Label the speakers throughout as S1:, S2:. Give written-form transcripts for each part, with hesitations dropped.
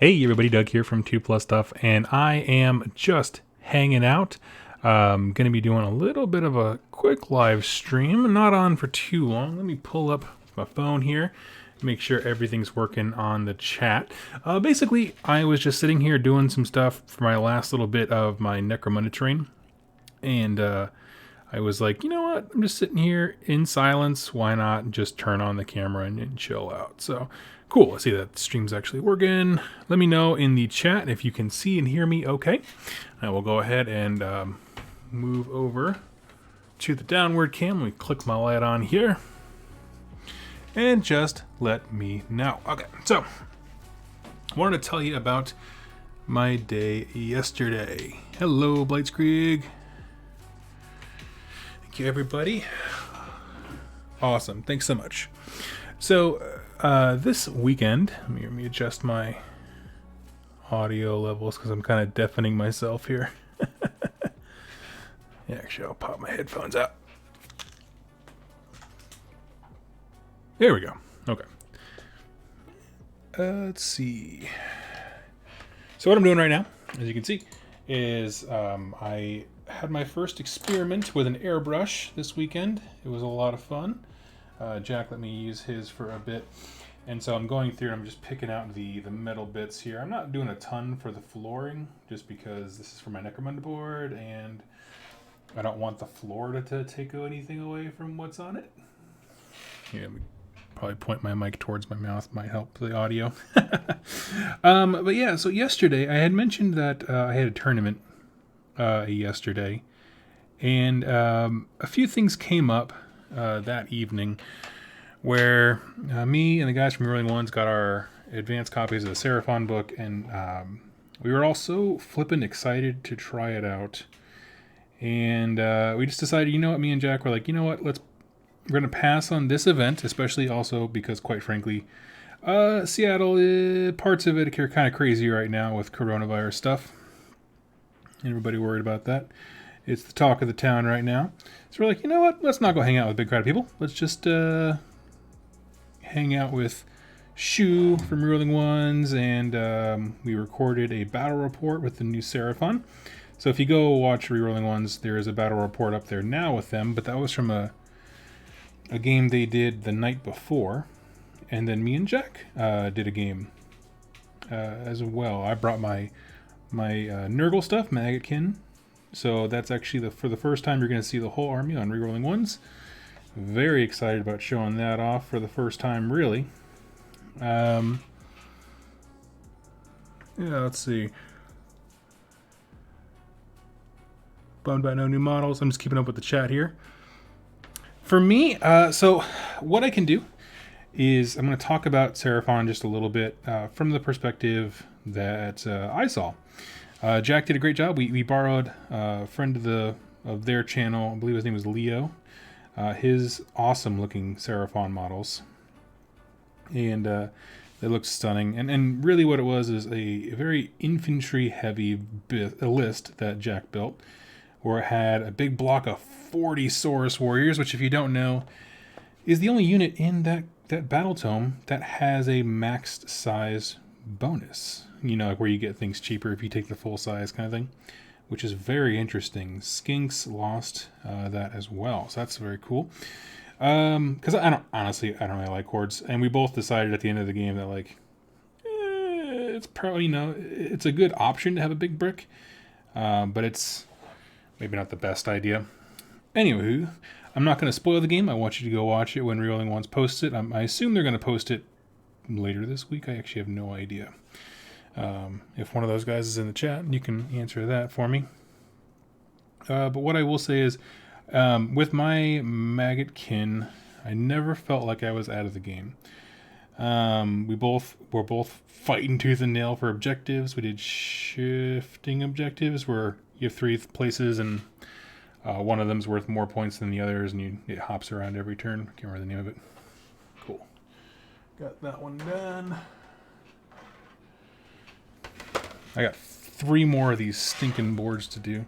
S1: Hey everybody, Doug here from 2 Plus Stuff, and I am just hanging out. Going to be doing a little bit of a quick live stream, not on for too long. Let me pull up my phone here, make sure everything's working on the chat. Basically, I was just sitting here doing some stuff for my last little bit of my Necromunda train, and I was like, you know what? I'm just sitting here in silence. Why not just turn on the camera and chill out? So cool. I see that the stream's actually working. Let me know in the chat if you can see and hear me okay. I will go ahead and move over to the downward cam. Let me click my light on here. And just let me know. Okay, so I wanted to tell you about my day yesterday. Hello, Blightskrieg. Thank you, everybody. Awesome. Thanks so much. So, this weekend, let me adjust my audio levels because I'm kind of deafening myself here. Yeah, actually, I'll pop my headphones out. There we go. Okay. Let's see. So what I'm doing right now, as you can see, is I had my first experiment with an airbrush this weekend. It was a lot of fun. Jack let me use his for a bit. And so I'm going through and I'm just picking out the metal bits here. I'm not doing a ton for the flooring just because this is for my Necromunda board and I don't want the floor to take anything away from what's on it. Yeah, let me probably point my mic towards my mouth, might help the audio. But yeah, so yesterday I had mentioned that I had a tournament yesterday. And a few things came up that evening where me and the guys from Rolling Ones got our advanced copies of the Seraphon book, and we were all so flippin' excited to try it out. And we just decided, you know what, me and Jack were like, you know what, we're going to pass on this event, especially also because, quite frankly, Seattle, parts of it are kind of crazy right now with coronavirus stuff. Everybody worried about that. It's the talk of the town right now. So we're like, you know what? Let's not go hang out with a big crowd of people. Let's just hang out with Shu from Ruling Ones, and we recorded a battle report with the new Seraphon. So if you go watch Rerolling Ones, there is a battle report up there now with them, but that was from a game they did the night before. And then me and Jack did a game as well. I brought my Nurgle stuff, Maggotkin. So that's actually for the first time you're going to see the whole army on Rerolling Ones. Very excited about showing that off for the first time, really. Yeah, let's see. Bummed about no new models. I'm just keeping up with the chat here. For me, so what I can do is I'm going to talk about Seraphon just a little bit from the perspective that I saw. Jack did a great job. We borrowed a friend of their channel, I believe his name was Leo, his awesome looking Seraphon models, and they looked stunning. And really what it was is a very infantry heavy list that Jack built, where it had a big block of 40 Saurus warriors, which if you don't know is the only unit in that battle tome that has a maxed size bonus. You know, like where you get things cheaper if you take the full size kind of thing, which is very interesting. Skinks lost that as well, so that's very cool. Because I don't really like hordes, and we both decided at the end of the game that like it's probably it's a good option to have a big brick, but it's maybe not the best idea. Anywho, I'm not going to spoil the game. I want you to go watch it when Rerolling Ones posts it. I assume they're going to post it later this week. I actually have no idea. If one of those guys is in the chat, you can answer that for me. But what I will say is, with my Maggotkin, I never felt like I was out of the game. We were both fighting tooth and nail for objectives. We did shifting objectives where you have 3 places and one of them's worth more points than the others, and it hops around every turn. Can't remember the name of it. Cool. Got that one done. I got 3 more of these stinking boards to do.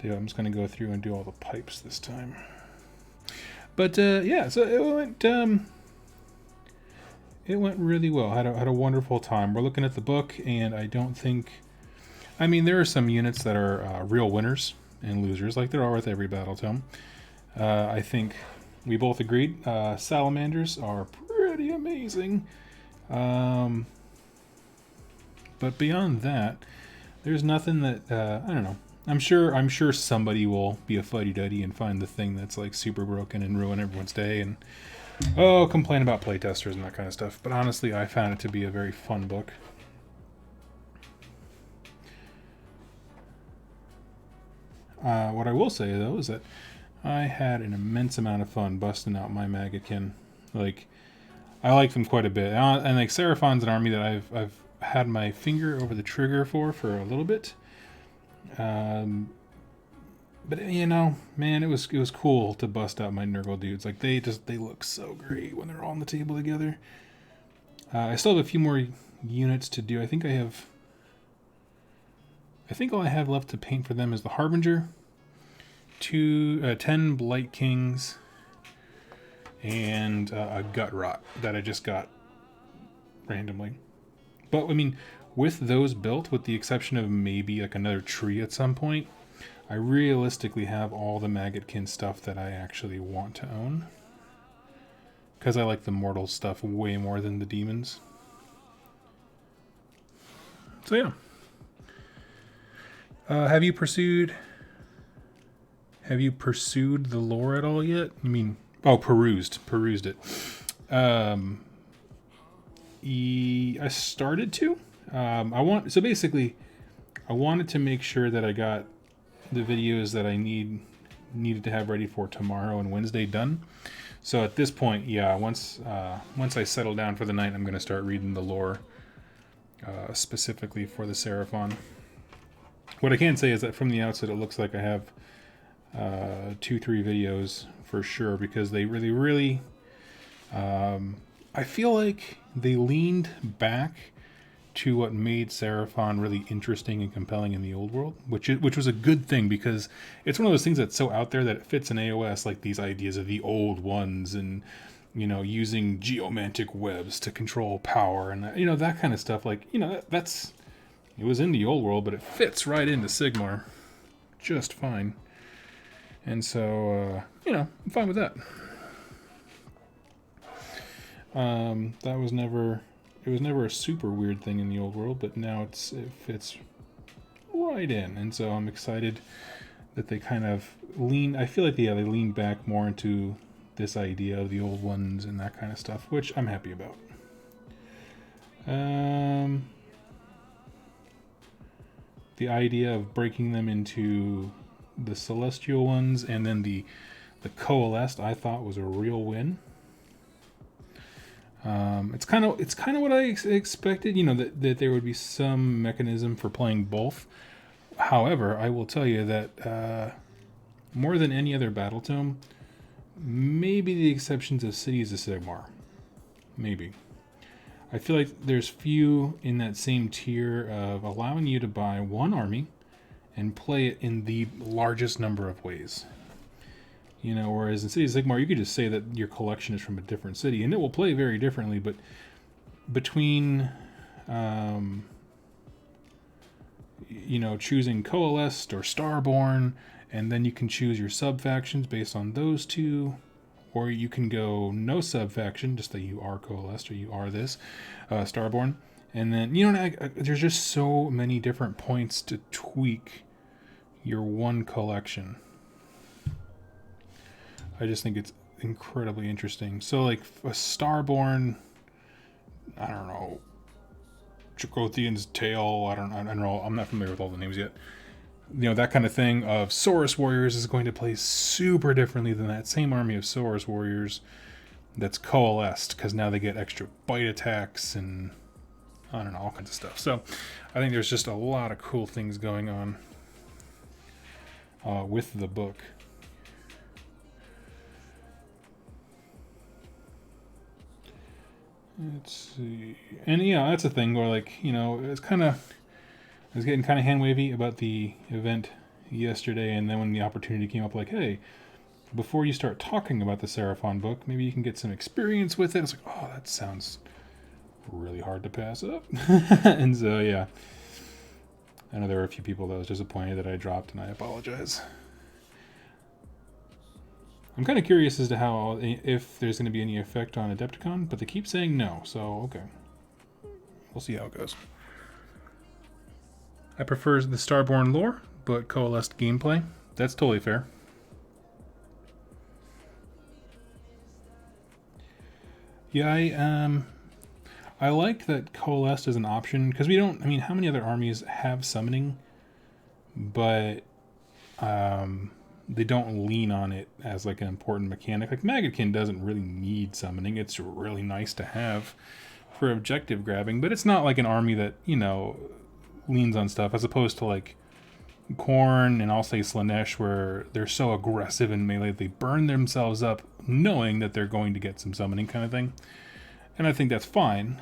S1: I'm just going to go through and do all the pipes this time. But yeah, so it went it went really well. Had a wonderful time. We're looking at the book, and I don't think... I mean, there are some units that are real winners and losers, like there are with every battle tome. I think we both agreed salamanders are pretty amazing. But beyond that, there's nothing that I don't know. I'm sure somebody will be a fuddy-duddy and find the thing that's like super broken and ruin everyone's day and complain about playtesters and that kind of stuff. But honestly, I found it to be a very fun book. What I will say though is that I had an immense amount of fun busting out my Maggotkin. Like, I like them quite a bit, and like Seraphon's an army that I've had my finger over the trigger for a little bit. But you know, man, it was cool to bust out my Nurgle dudes. Like they look so great when they're all on the table together. I still have a few more units to do. I think all I have left to paint for them is the Harbinger, 10 Blight Kings, and a Gut Rot that I just got randomly. But I mean, with those built, with the exception of maybe like another tree at some point, I realistically have all the Maggotkin stuff that I actually want to own. Because I like the mortal stuff way more than the demons. So yeah. Have you pursued the lore at all yet? I mean, perused it. I started to. I wanted to make sure that I got the videos that I needed to have ready for tomorrow and Wednesday done. So at this point, yeah, once I settle down for the night, I'm going to start reading the lore specifically for the Seraphon. What I can say is that from the outset, it looks like I have 2-3 videos for sure, because they really I feel like they leaned back to what made Seraphon really interesting and compelling in the old world, which was a good thing, because it's one of those things that's so out there that it fits in AOS, like these ideas of the old ones and, you know, using geomantic webs to control power and, you know, that kind of stuff. Like, you know, it was in the old world, but it fits right into Sigmar just fine. And so, you know, I'm fine with that. It was never a super weird thing in the old world, but now it fits right in. And so I'm excited that they kind of I feel like, they lean back more into this idea of the old ones and that kind of stuff, which I'm happy about. The idea of breaking them into the celestial ones and then the coalesced, I thought was a real win. It's kind of what I expected, you know, that there would be some mechanism for playing both. However, I will tell you that more than any other battle tome, maybe the exceptions of Cities of Sigmar, maybe, I feel like there's few in that same tier of allowing you to buy one army and play it in the largest number of ways. You know, whereas in Cities of Sigmar, you could just say that your collection is from a different city, and it will play very differently, but between, you know, choosing Coalesced or Starborn, and then you can choose your sub-factions based on those two, or you can go no sub-faction, just that you are Coalesced or you are this, Starborn. And then, you know, there's just so many different points to tweak your one collection. I just think it's incredibly interesting. So, like, a Starborn, I don't know, Chakothian's Tail, I don't know, I'm not familiar with all the names yet. You know, that kind of thing of Saurus Warriors is going to play super differently than that same army of Saurus Warriors that's coalesced, because now they get extra bite attacks and, I don't know, all kinds of stuff. So, I think there's just a lot of cool things going on with the book. Let's see. And yeah, that's a thing where, like, you know, I was getting kind of hand wavy about the event yesterday, and then when the opportunity came up, like, hey, before you start talking about the Seraphon book, maybe you can get some experience with it. It's like, oh, that sounds really hard to pass up. And so, yeah. I know there were a few people that was disappointed that I dropped, and I apologize. I'm kind of curious as to how, if there's going to be any effect on Adepticon, but they keep saying no, so okay. We'll see how it goes. I prefer the Starborn lore, but coalesced gameplay. That's totally fair. Yeah, I like that coalesced is an option, because we don't, I mean, how many other armies have summoning, but they don't lean on it as like an important mechanic. Like Maggotkin doesn't really need summoning. It's really nice to have for objective grabbing, but it's not like an army that, you know, leans on stuff, as opposed to like Khorne and I'll say Slanesh, where they're so aggressive in melee, they burn themselves up knowing that they're going to get some summoning kind of thing. And I think that's fine.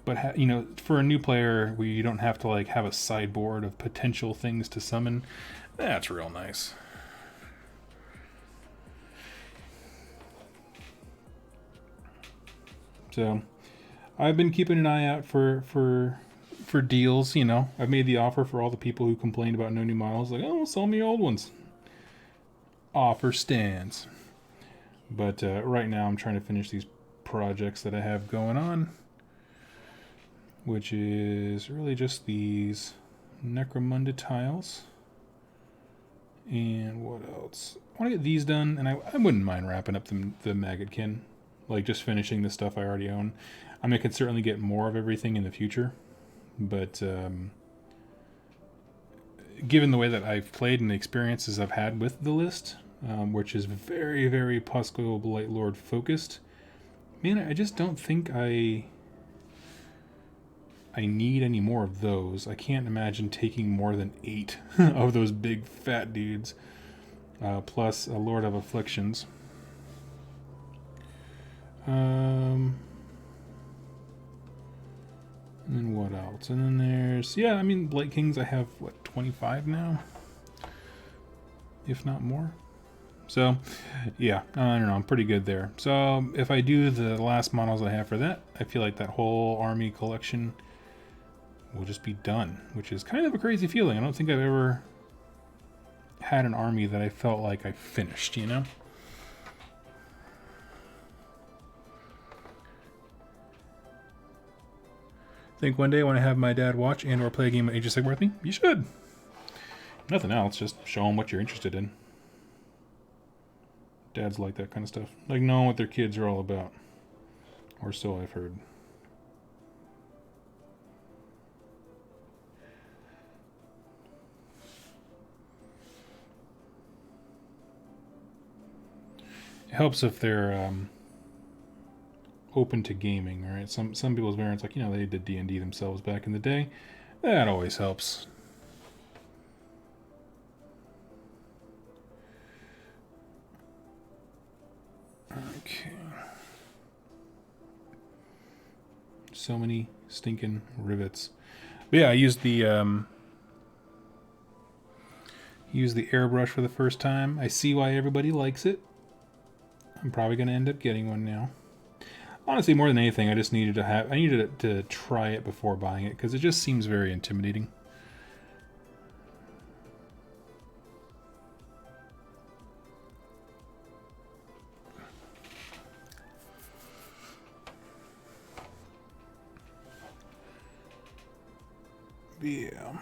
S1: But you know, for a new player where you don't have to like have a sideboard of potential things to summon, that's real nice. So I've been keeping an eye out for deals. You know, I've made the offer for all the people who complained about no new models, like, oh, sell me old ones. Offer stands. But right now I'm trying to finish these projects that I have going on, which is really just these Necromunda tiles. And what else? I want to get these done, and I wouldn't mind wrapping up the Maggotkin. Like, just finishing the stuff I already own. I mean, I could certainly get more of everything in the future, but given the way that I've played and the experiences I've had with the list, which is very, very Pusco Blight Lord focused, man, I just don't think I need any more of those. I can't imagine taking more than 8 of those big fat dudes, plus a Lord of Afflictions. And then what else? And then there's, yeah, I mean, Blight Kings, I have, what, 25 now? If not more. So, yeah, I don't know, I'm pretty good there. So, if I do the last models I have for that, I feel like that whole army collection will just be done, which is kind of a crazy feeling. I don't think I've ever had an army that I felt like I finished, you know? Think one day when I have my dad watch and or play a game of Age of Sigmar with me? You should. Nothing else, just show them what you're interested in. Dads like that kind of stuff. Like knowing what their kids are all about. Or so I've heard. It helps if they're open to gaming, right? Some people's parents, like, you know, they did D&D themselves back in the day. That always helps. Okay. So many stinking rivets. But yeah, I used the airbrush for the first time. I see why everybody likes it. I'm probably going to end up getting one now. Honestly, more than anything, I needed to try it before buying it, because it just seems very intimidating. Yeah.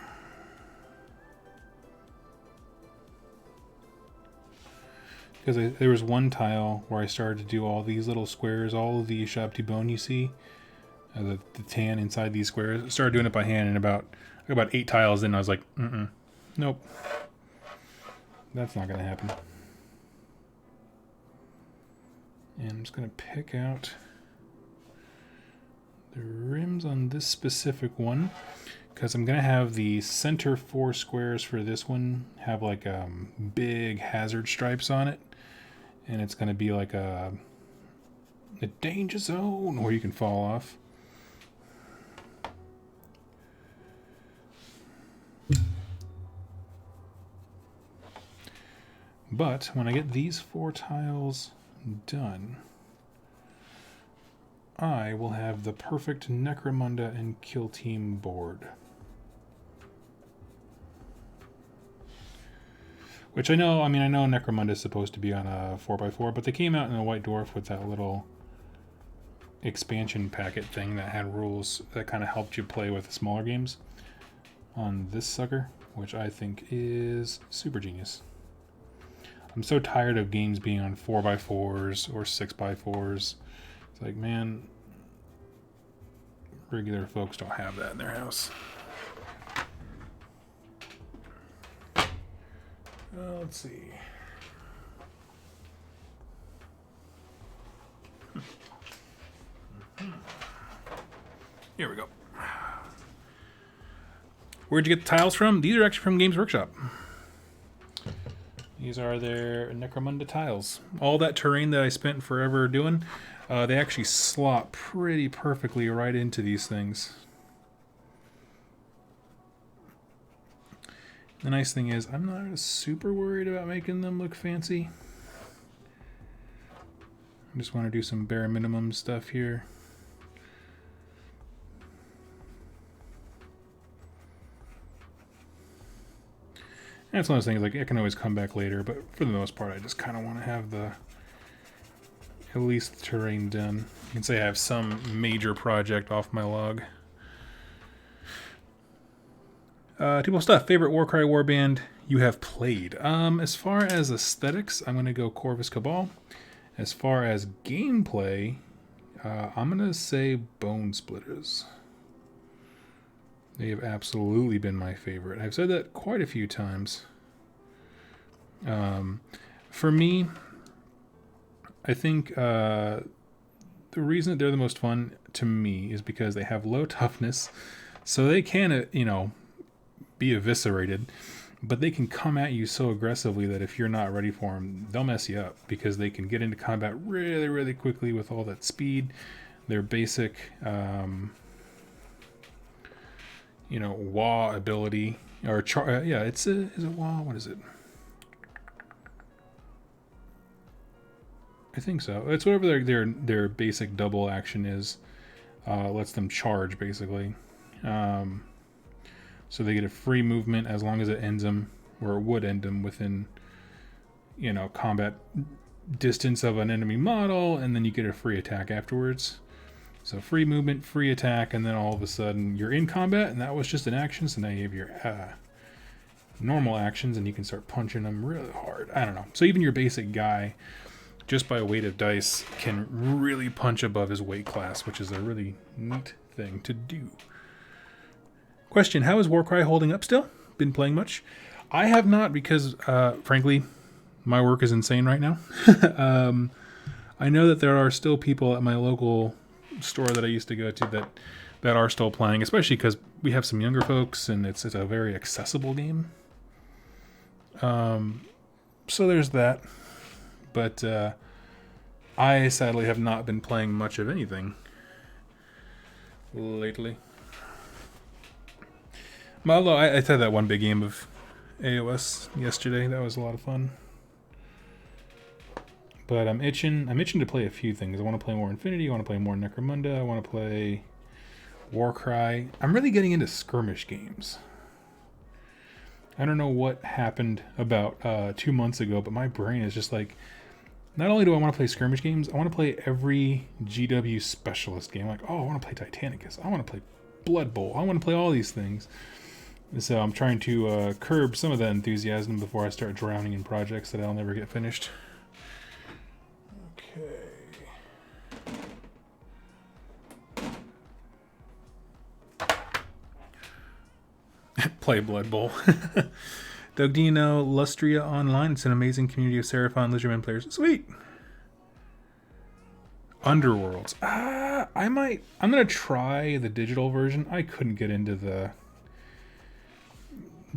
S1: Because there was one tile where I started to do all these little squares, all of the Shabti bone you see, the tan inside these squares. I started doing it by hand, and about 8 tiles in, I was like, nope. That's not going to happen. And I'm just going to pick out the rims on this specific one, because I'm going to have the center 4 squares for this one have like big hazard stripes on it. And it's going to be like a danger zone where you can fall off. But when I get these 4 tiles done, I will have the perfect Necromunda and Kill Team board. Which I know Necromunda is supposed to be on a 4x4, but they came out in a White Dwarf with that little expansion packet thing that had rules that kind of helped you play with smaller games on this sucker, which I think is super genius. I'm so tired of games being on 4x4s or 6x4s. It's like, man, regular folks don't have that in their house. Let's see. Here we go. Where'd you get the tiles from? These are actually from Games Workshop. These are their Necromunda tiles. All that terrain that I spent forever doing, they actually slot pretty perfectly right into these things. The nice thing is, I'm not super worried about making them look fancy. I just want to do some bare minimum stuff here. And it's one of those things, like, I can always come back later, but for the most part, I just kind of want to have at least the terrain done. You can say I have some major project off my log. People stuff. Favorite Warcry warband you have played? As far as aesthetics, I'm going to go Corvus Cabal. As far as gameplay, I'm going to say Bone Splitters. They have absolutely been my favorite. I've said that quite a few times. For me, I think the reason that they're the most fun to me is because they have low toughness, so they can, be eviscerated, but they can come at you so aggressively that if you're not ready for them, they'll mess you up because they can get into combat really, really quickly with all that speed. Their basic, Wah ability, or is it Wah? What is it? I think so. It's whatever their basic double action is. Lets them charge basically. So they get a free movement as long as it ends them, or it would end them within, combat distance of an enemy model, and then you get a free attack afterwards. So free movement, free attack, and then all of a sudden you're in combat, and that was just an action, so now you have your normal actions, and you can start punching them really hard. I don't know. So even your basic guy, just by weight of dice, can really punch above his weight class, which is a really neat thing to do. Question, how is Warcry holding up still? Been playing much? I have not because, frankly, my work is insane right now. I know that there are still people at my local store that I used to go to that are still playing, especially because we have some younger folks and it's a very accessible game. So there's that. But I sadly have not been playing much of anything lately. Although I had that one big game of AOS yesterday. That was a lot of fun. But I'm itching to play a few things. I want to play more Infinity. I want to play more Necromunda. I want to play Warcry. I'm really getting into skirmish games. I don't know what happened about 2 months ago, but my brain is just like, not only do I want to play skirmish games, I want to play every GW specialist game. Like, oh, I want to play Titanicus. I want to play Blood Bowl. I want to play all these things. So I'm trying to curb some of that enthusiasm before I start drowning in projects that I'll never get finished. Okay. Play Blood Bowl. Doug, do you know Lustria Online? It's an amazing community of Seraphon Lizardman players. Sweet. Underworlds. I'm gonna try the digital version. I couldn't get into the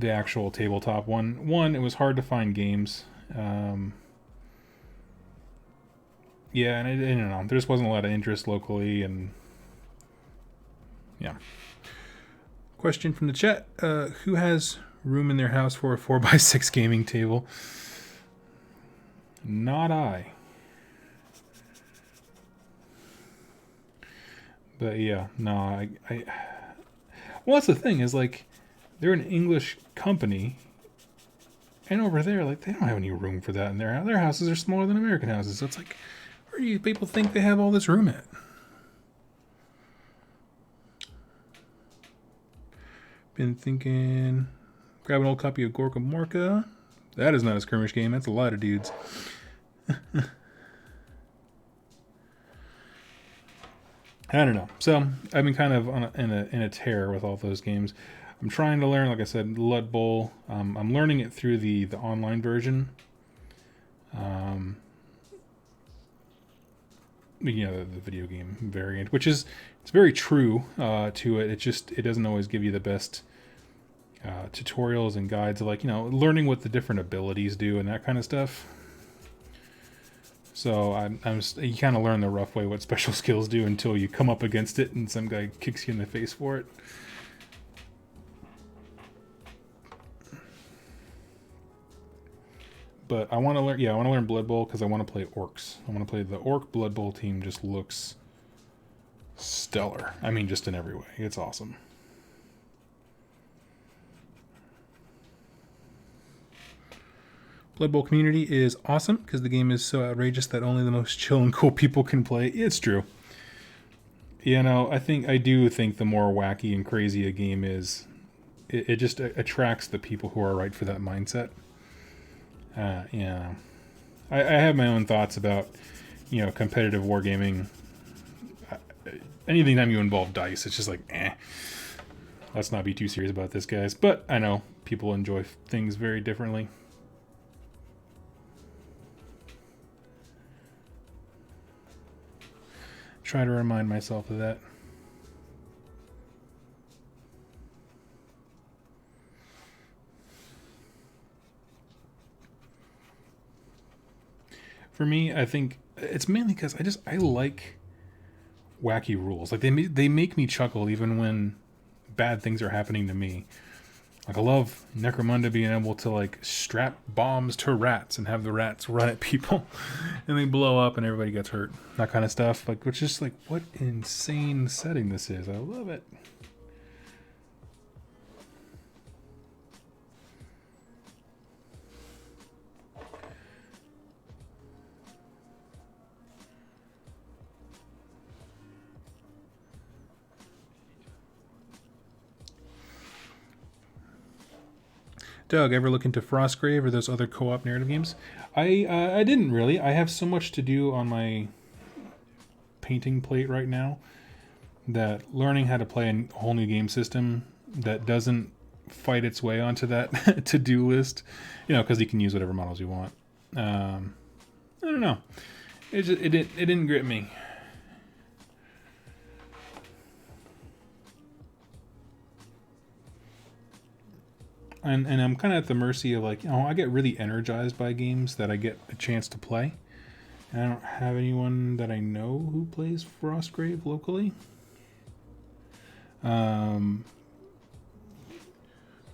S1: actual tabletop one. It was hard to find games. Yeah, and I don't know. There just wasn't a lot of interest locally, and yeah. Question from the chat: who has room in their house for a 4x6 gaming table? Not I. But yeah, no, well, that's the thing is like they're an English company, and over there, like they don't have any room for that in their house. Their houses are smaller than American houses. So it's like, where do you people think they have all this room at? Been thinking, grab an old copy of Gorka Morka. That is not a skirmish game. That's a lot of dudes. I don't know. So I've been kind of in a tear with all those games. I'm trying to learn, like I said, Blood Bowl. I'm learning it through the online version. You know, the video game variant, which is it's very true to it. It doesn't always give you the best tutorials and guides, like, you know, learning what the different abilities do and that kind of stuff. So you kind of learn the rough way what special skills do until you come up against it and some guy kicks you in the face for it. But I want to learn. Yeah, I want to learn Blood Bowl because I want to play orcs. I want to play the orc Blood Bowl team. Just looks stellar. I mean, just in every way, it's awesome. Blood Bowl community is awesome because the game is so outrageous that only the most chill and cool people can play. It's true. You know, I do think the more wacky and crazy a game is, it just attracts the people who are right for that mindset. Yeah, I have my own thoughts about, you know, competitive wargaming. Anytime you involve dice, it's just like, let's not be too serious about this, guys. But I know people enjoy things very differently. Try to remind myself of that. For me, I think it's mainly because I like wacky rules. Like they make me chuckle even when bad things are happening to me. Like I love Necromunda being able to like strap bombs to rats and have the rats run at people and they blow up and everybody gets hurt. That kind of stuff. Like, which is like, what insane setting this is. I love it. Doug, ever look into Frostgrave or those other co-op narrative games? I didn't really. I have so much to do on my painting plate right now that learning how to play a whole new game system that doesn't fight its way onto that to-do list, you know, because you can use whatever models you want. I don't know. It didn't grip me. And I'm kind of at the mercy of, like, you know, I get really energized by games that I get a chance to play. And I don't have anyone that I know who plays Frostgrave locally. You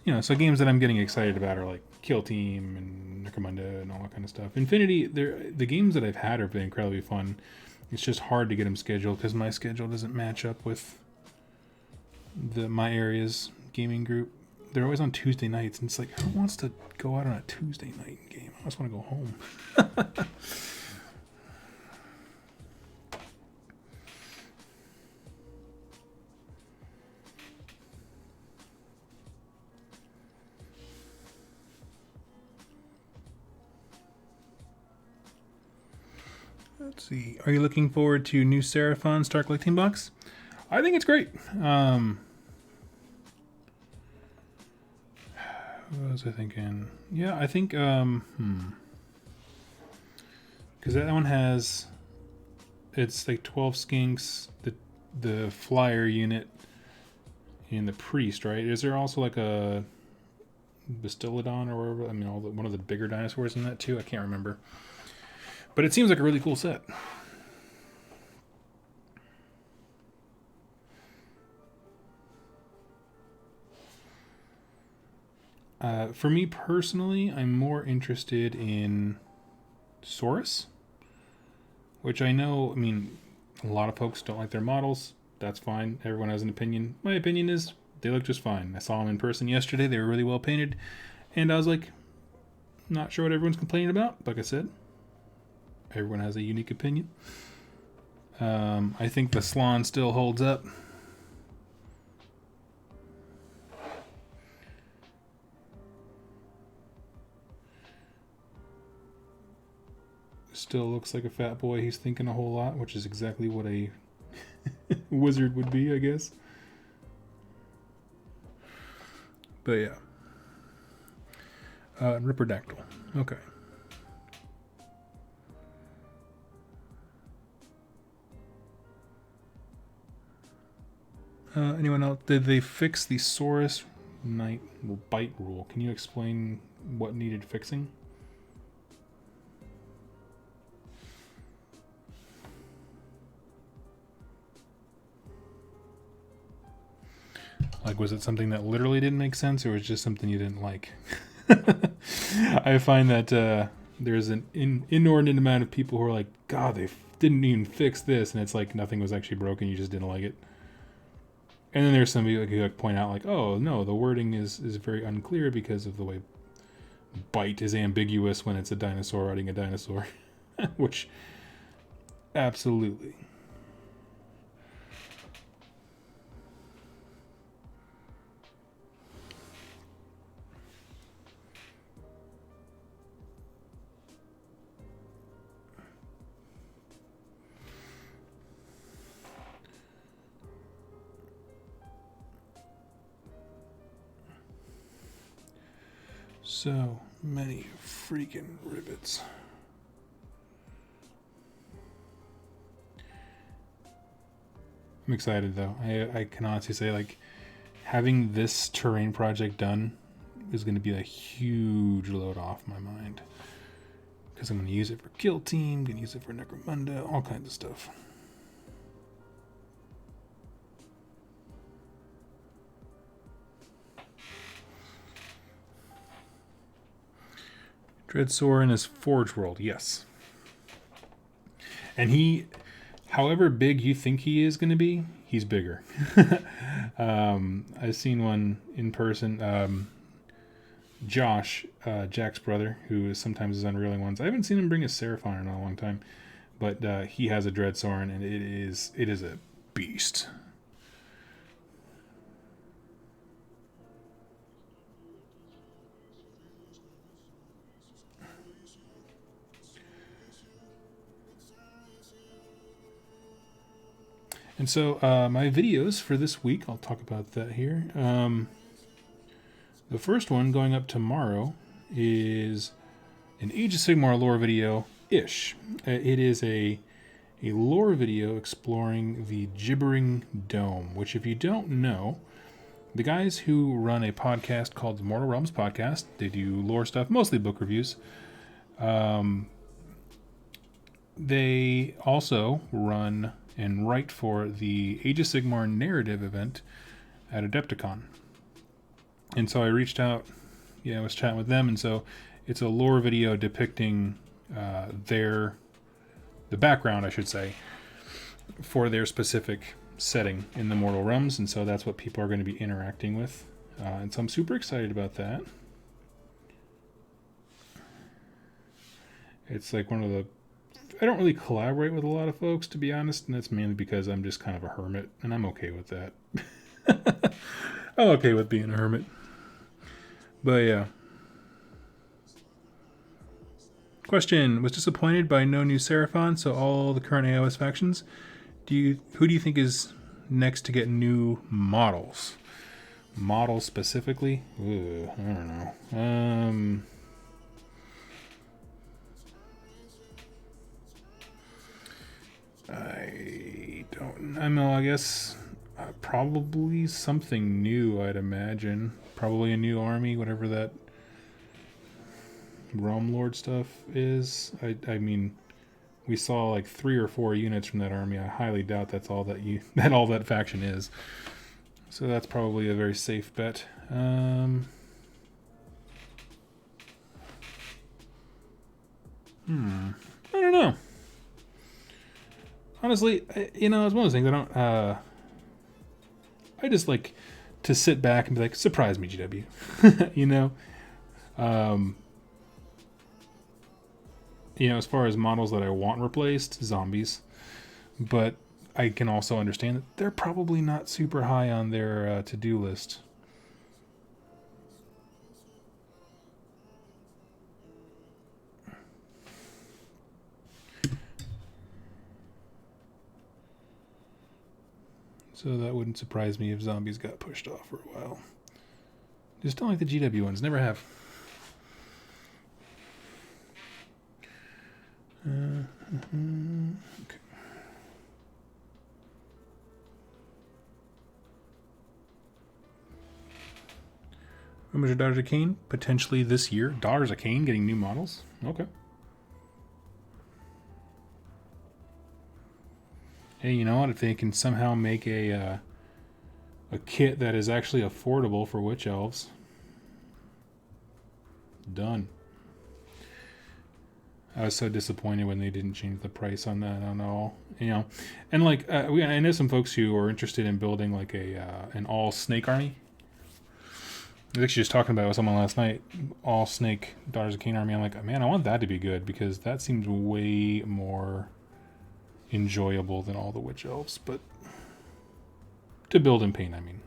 S1: know, so games that I'm getting excited about are like Kill Team and Necromunda and all that kind of stuff. Infinity, the games that I've had have been incredibly fun. It's just hard to get them scheduled because my schedule doesn't match up with my area's gaming group. They're always on Tuesday nights, and it's like, who wants to go out on a Tuesday night game? I just want to go home. Let's see. Are you looking forward to new Seraphon Stark Team Box? I think it's great. What was I thinking? Yeah, I think, because that one has, it's like 12 skinks, the flyer unit, and the priest, right? Is there also like a Bastillodon or whatever? I mean, one of the bigger dinosaurs in that too? I can't remember. But it seems like a really cool set. For me personally, I'm more interested in Saurus, which I know, I mean, a lot of folks don't like their models. That's fine. Everyone has an opinion. My opinion is they look just fine. I saw them in person yesterday. They were really well painted. And I was like, not sure what everyone's complaining about. Like I said, everyone has a unique opinion. I think the Slan still holds up. Still looks like a fat boy. He's thinking a whole lot, which is exactly what a wizard would be, I guess. But yeah. Ripperdactyl. Okay. Anyone else? Did they fix the Saurus Knight bite rule? Can you explain what needed fixing? Like, was it something that literally didn't make sense, or was it just something you didn't like? I find that there's an inordinate amount of people who are like, God, they didn't even fix this, and it's like nothing was actually broken, you just didn't like it. And then there's some people who point out, like, oh, no, the wording is very unclear because of the way bite is ambiguous when it's a dinosaur riding a dinosaur. Which, absolutely. So many freaking rivets. I'm excited though. I can honestly say, like, having this terrain project done is going to be a huge load off my mind. Because I'm going to use it for Kill Team, going to use it for Necromunda, all kinds of stuff. Dreadsoren is Forge World, yes. And he, however big you think he is going to be, he's bigger. I've seen one in person. Josh, Jack's brother, who sometimes is unreeling ones. I haven't seen him bring a Seraphon in a long time, but he has a Dreadsoren, and it is a beast. And so my videos for this week, I'll talk about that here. The first one going up tomorrow is an Age of Sigmar lore video-ish. It is a lore video exploring the Gibbering Dome, which, if you don't know, the guys who run a podcast called the Mortal Realms Podcast, they do lore stuff, mostly book reviews. They also run and write for the Age of Sigmar narrative event at Adepticon. And so I reached out, I was chatting with them, and so it's a lore video depicting the background, I should say, for their specific setting in the Mortal Realms, and so that's what people are going to be interacting with. And so I'm super excited about that. It's like one of the... I don't really collaborate with a lot of folks, to be honest, and that's mainly because I'm just kind of a hermit, and I'm okay with that. I'm okay with being a hermit. But yeah. Question: was disappointed by no new Seraphon, so all the current AOS factions. Who do you think is next to get new models? Models specifically? Ooh, I don't know. I know, I guess probably something new, I'd imagine. Probably a new army, whatever that Realm Lord stuff is. I mean, we saw like 3 or 4 units from that army. I highly doubt that's all that all that faction is. So that's probably a very safe bet. I don't know. Honestly, it's one of those things I don't... I just like to sit back and be like, surprise me, GW. You know? You know, as far as models that I want replaced, zombies. But I can also understand that they're probably not super high on their to-do list. So that wouldn't surprise me if zombies got pushed off for a while. Just don't like the GW ones. Never have. Okay. How much are Daughters of Cain? Potentially this year. Daughters of Cain getting new models? Okay. Hey, you know what? If they can somehow make a kit that is actually affordable for Witch Elves, done. I was so disappointed when they didn't change the price on that at all. You know, and like I know some folks who are interested in building like an all snake army. I was actually just talking about it with someone last night. All snake Daughters of Cain army. I'm like, man, I want that to be good because that seems way more enjoyable than all the Witch Elves. But to build in paint, I mean.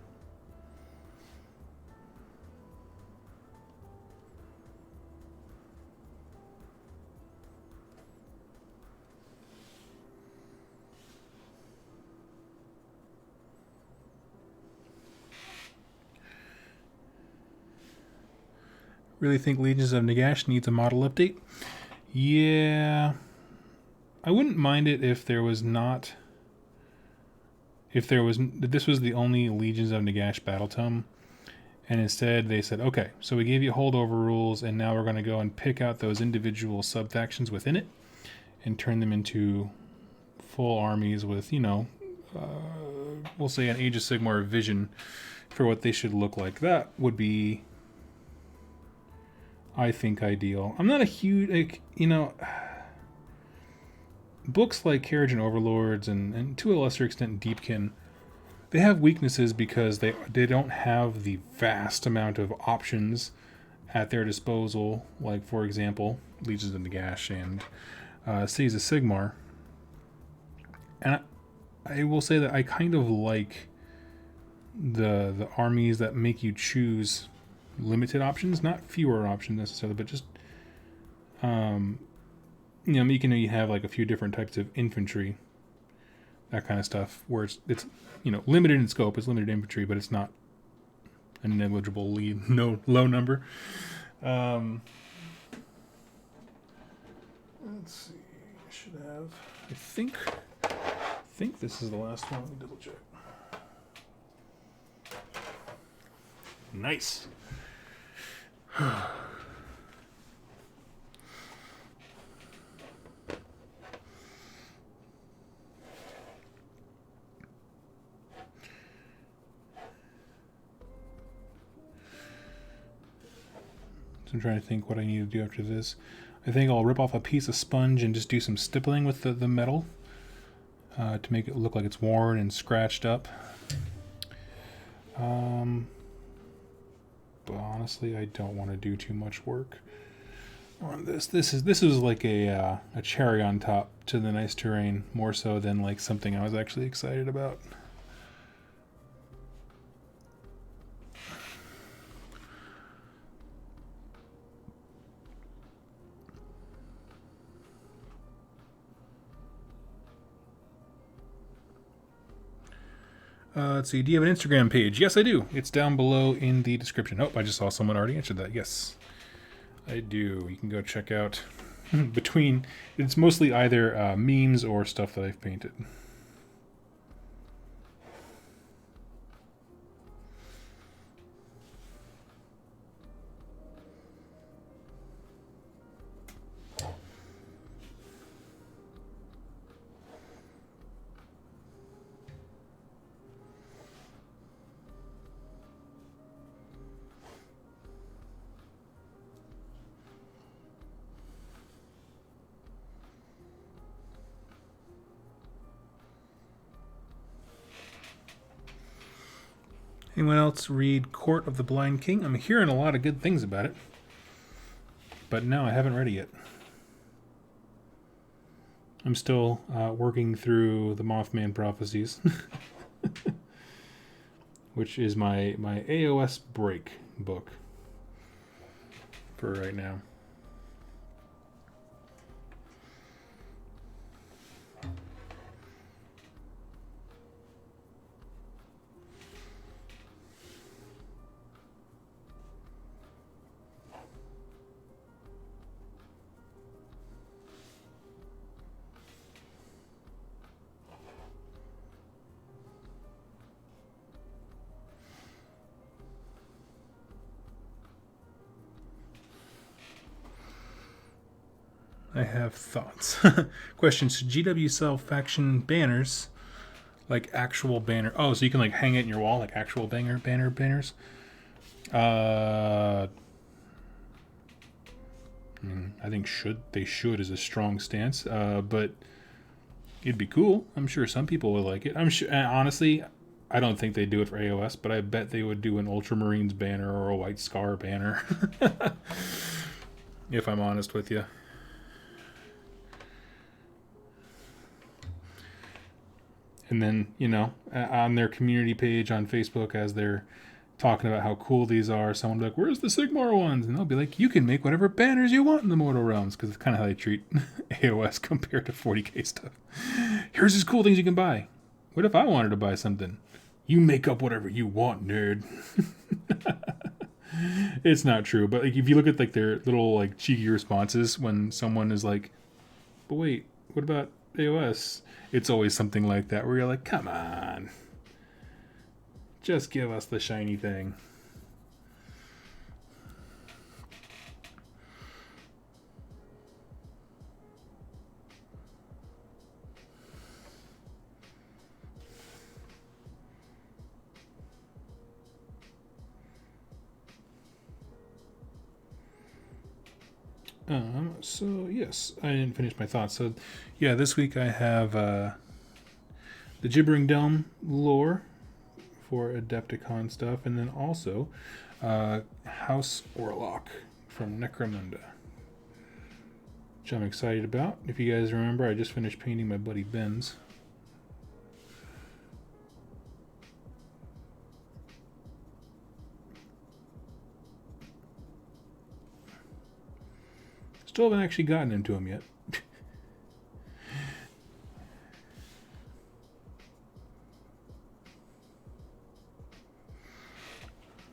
S1: Really think Legions of Nagash needs a model update? Yeah. I wouldn't mind it if there was not... If this was the only Legions of Nagash battle tome, and instead they said, okay, so we gave you holdover rules, and now we're going to go and pick out those individual sub-factions within it, and turn them into full armies with, you know, we'll say an Age of Sigmar vision for what they should look like. That would be... I think ideal. I'm not a huge, like, you know, books like Carriage and Overlords and to a lesser extent Deepkin, they have weaknesses because they don't have the vast amount of options at their disposal. Like, for example, Legions of Nagash and Cities of Sigmar. And I will say that I kind of like the armies that make you choose limited options, not fewer options necessarily, but just you know, you have like a few different types of infantry, that kind of stuff, where it's you know, limited in scope. It's limited infantry, but it's not a negligible low number. Let's see. I should have. I think this is the last one. Let me double check. Nice. So I'm trying to think what I need to do after this. I think I'll rip off a piece of sponge and just do some stippling with the metal to make it look like it's worn and scratched up. But honestly, I don't want to do too much work on this. This is like a cherry on top to the nice terrain, more so than like something I was actually excited about. Let's see. Do you have an Instagram page? Yes, I do. It's down below in the description. Oh, I just saw someone already answered that. Yes, I do. You can go check out between. It's mostly either memes or stuff that I've painted. Anyone else read Court of the Blind King? I'm hearing a lot of good things about it. But no, I haven't read it yet. I'm still working through the Mothman Prophecies, which is my AOS break book for right now. I have thoughts. Question: should GW sell faction banners like actual banner? Oh, so you can like hang it in your wall like actual banners? I think they should is a strong stance. But it'd be cool. I'm sure some people would like it. I'm sure. Honestly, I don't think they'd do it for AOS, but I bet they would do an Ultramarines banner or a White Scar banner. If I'm honest with you. And then, on their community page on Facebook, as they're talking about how cool these are, someone will be like, where's the Sigmar ones? And they'll be like, you can make whatever banners you want in the Mortal Realms, because it's kind of how they treat AOS compared to 40k stuff. Here's these cool things you can buy. What if I wanted to buy something? You make up whatever you want, nerd. It's not true, but like if you look at like their little like cheeky responses when someone is like, but wait, what about AOS? It's always something like that where you're like, come on, just give us the shiny thing. So yes, I didn't finish my thoughts. So yeah, this week I have the Gibbering Dome lore for Adepticon stuff, and then also House Orlok from Necromunda, which I'm excited about. If you guys remember, I just finished painting my buddy Ben's. Still haven't actually gotten into him yet.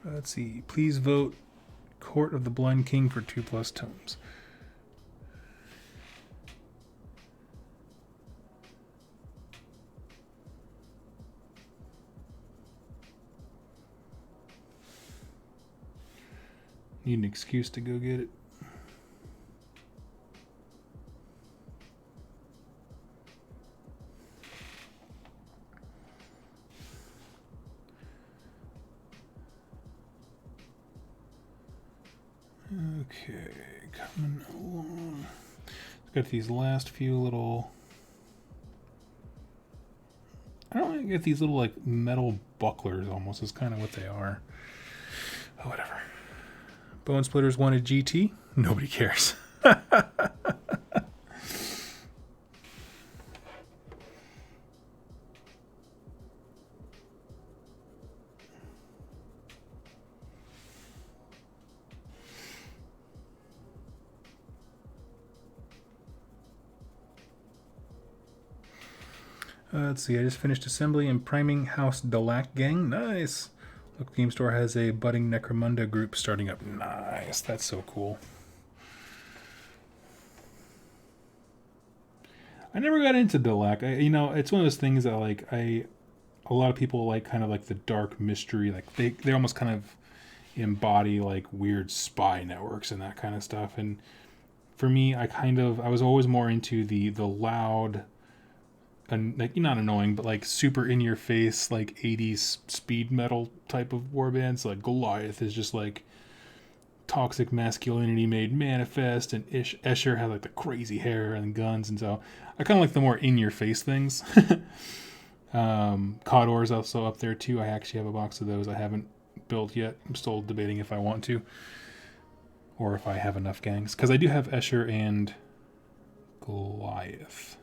S1: Let's see. Please vote Court of the Blind King for 2+ tomes. Need an excuse to go get it. Okay, coming along. Got these last few little... I don't want to get these little like metal bucklers almost. Is kind of what they are. Oh, whatever. Bone Splitters wanted GT. Nobody cares. Let's see, I just finished assembly and priming House Delac Gang. Nice! Look, Game Store has a budding Necromunda group starting up. Nice, that's so cool. I never got into Delac. It's one of those things that like a lot of people like kind of like the dark mystery. Like they almost kind of embody like weird spy networks and that kind of stuff. And for me, I was always more into the loud, and like not annoying, but like super in your face, like 80s speed metal type of war bands. Like Goliath is just like toxic masculinity made manifest, and Escher had like the crazy hair and guns, and so I kind of like the more in your face things. Cawdor is also up there too. I actually have a box of those I haven't built yet. I'm still debating if I want to, or if I have enough gangs, because I do have Escher and Goliath.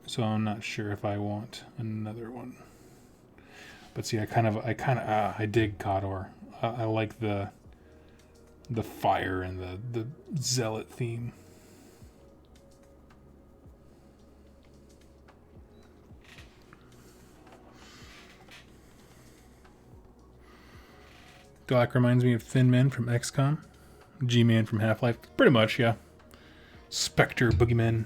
S1: So I'm not sure if I want another one. But see, I dig Cawdor. I like the fire and the zealot theme. Doc reminds me of Thin Men from XCOM. G-Man from Half-Life. Pretty much, yeah. Spectre, Boogeyman.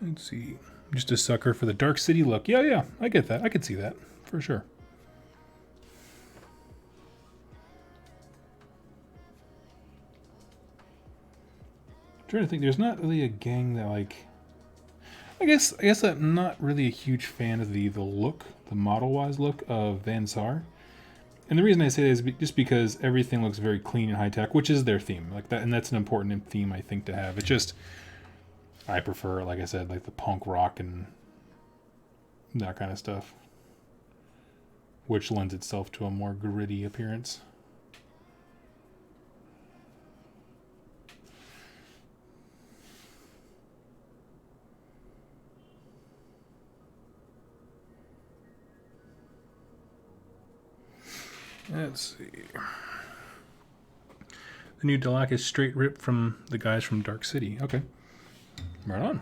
S1: Let's see. Just a sucker for the Dark City look. Yeah, I get that. I could see that, for sure. I'm trying to think. There's not really a gang that, like... I guess I'm not really a huge fan of the look, the model-wise look of Van Saar. And the reason I say that is just because everything looks very clean and high-tech, which is their theme. Like that, and that's an important theme, I think, to have. It's just... I prefer, like I said, like the punk rock and that kind of stuff, which lends itself to a more gritty appearance. Let's see. The new Delac is straight ripped from the guys from Dark City. Okay. Right on.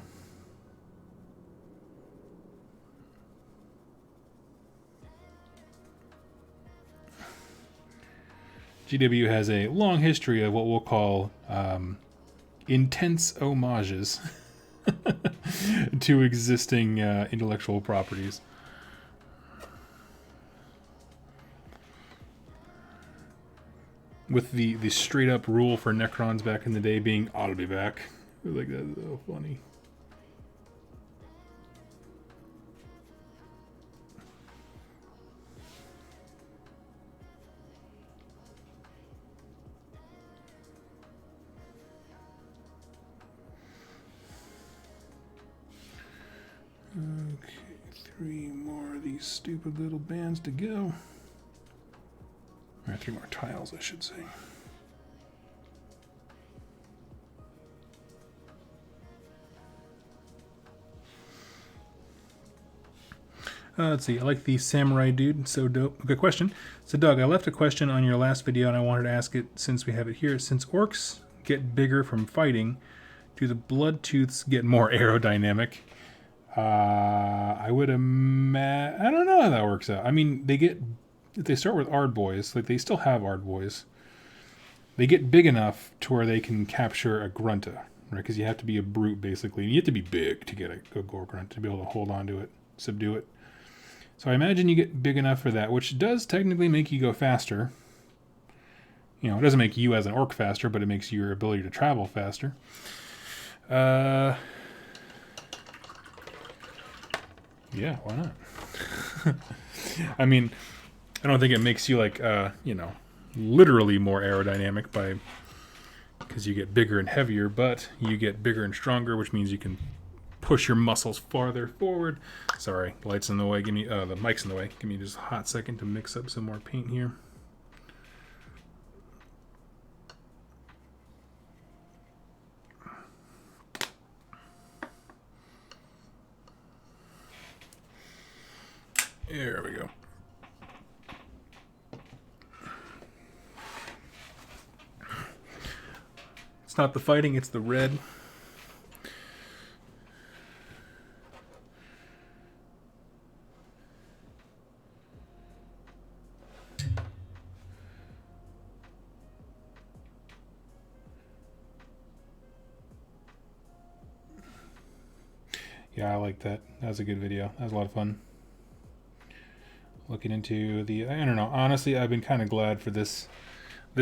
S1: GW has a long history of what we'll call intense homages to existing intellectual properties. With the straight up rule for Necrons back in the day being, I'll be back. Like, that's so funny. Okay, 3 more of these stupid little bands to go. Or 3 more tiles, I should say. Let's see. I like the samurai dude. So dope. Okay, question. So, Doug, I left a question on your last video, and I wanted to ask it since we have it here. Since orcs get bigger from fighting, do the blood tooths get more aerodynamic? I would imagine. I don't know how that works out. I mean, if they start with Ardboys, like they still have Ardboys, they get big enough to where they can capture a Grunta, right? Because you have to be a brute, basically. You have to be big to get a Gore Grunt, to be able to hold on to it, subdue it. So I imagine you get big enough for that, which does technically make you go faster. You know, it doesn't make you as an orc faster, but it makes your ability to travel faster. Yeah, why not? I mean, I don't think it makes you like, you know, literally more aerodynamic because you get bigger and heavier, but you get bigger and stronger, which means you can push your muscles farther forward. Sorry, the light's in the way. Give me the mic's in the way. Give me just a hot second to mix up some more paint here. There we go. It's not the fighting, it's the red. Yeah, I like that. That was a good video. That was a lot of fun. Looking into the, I don't know, honestly, I've been kind of glad for this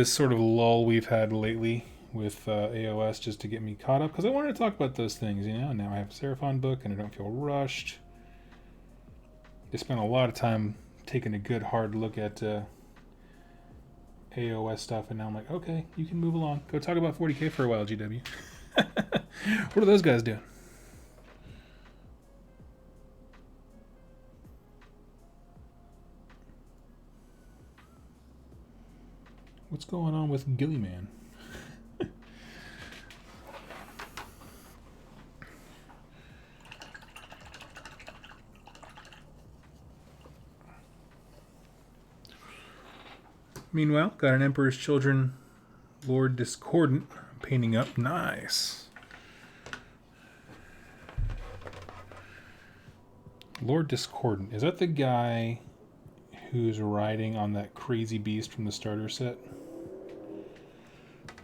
S1: sort of lull we've had lately with AOS just to get me caught up, because I wanted to talk about those things, you know. Now I have a Seraphon book and I don't feel rushed. I spent a lot of time taking a good hard look at AOS stuff, and now I'm like, okay, you can move along. Go talk about 40k for a while, GW. What are those guys doing? What's going on with Gillyman? Meanwhile, got an Emperor's Children Lord Discordant painting up. Nice. Lord Discordant. Is that the guy who's riding on that crazy beast from the starter set?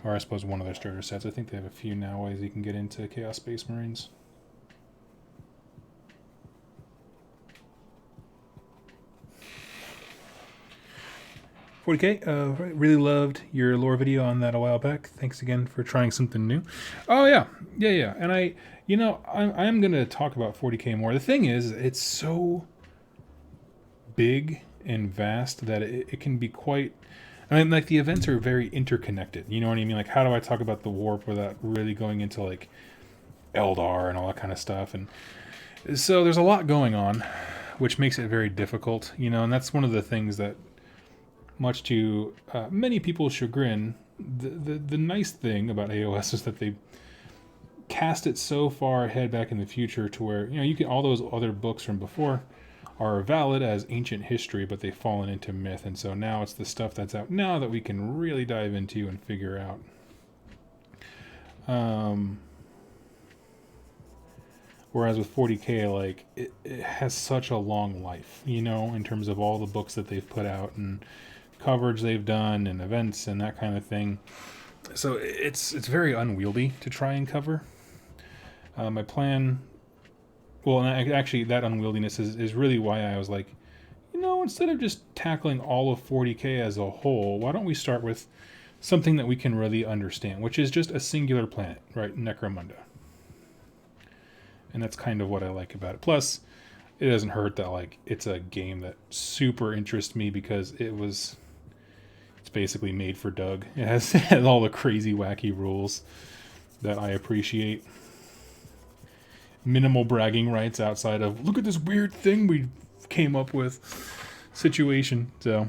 S1: Or I suppose one of their starter sets. I think they have a few now ways you can get into Chaos Space Marines. $40K, really loved your lore video on that a while back. Thanks again for trying something new. Oh yeah. And I am going to talk about 40K more. The thing is, it's so big and vast that it can be quite... I mean, like, the events are very interconnected. You know what I mean? Like, how do I talk about the warp without really going into, like, Eldar and all that kind of stuff? And so there's a lot going on, which makes it very difficult, you know, and that's one of the things that, much to many people's chagrin, the nice thing about AOS is that they cast it so far ahead back in the future to where, you know, you can, all those other books from before are valid as ancient history, but they've fallen into myth, and so now it's the stuff that's out now that we can really dive into and figure out. Whereas with 40K, like, it has such a long life, you know, in terms of all the books that they've put out and coverage they've done and events and that kind of thing. So it's very unwieldy to try and cover. My plan... Well, and actually, that unwieldiness is really why I was like, you know, instead of just tackling all of 40K as a whole, why don't we start with something that we can really understand, which is just a singular planet, right? Necromunda. And that's kind of what I like about it. Plus, it doesn't hurt that, like, it's a game that super interests me because it's basically made for Doug. It has all the crazy, wacky rules that I appreciate. Minimal bragging rights outside of, look at this weird thing we came up with situation. So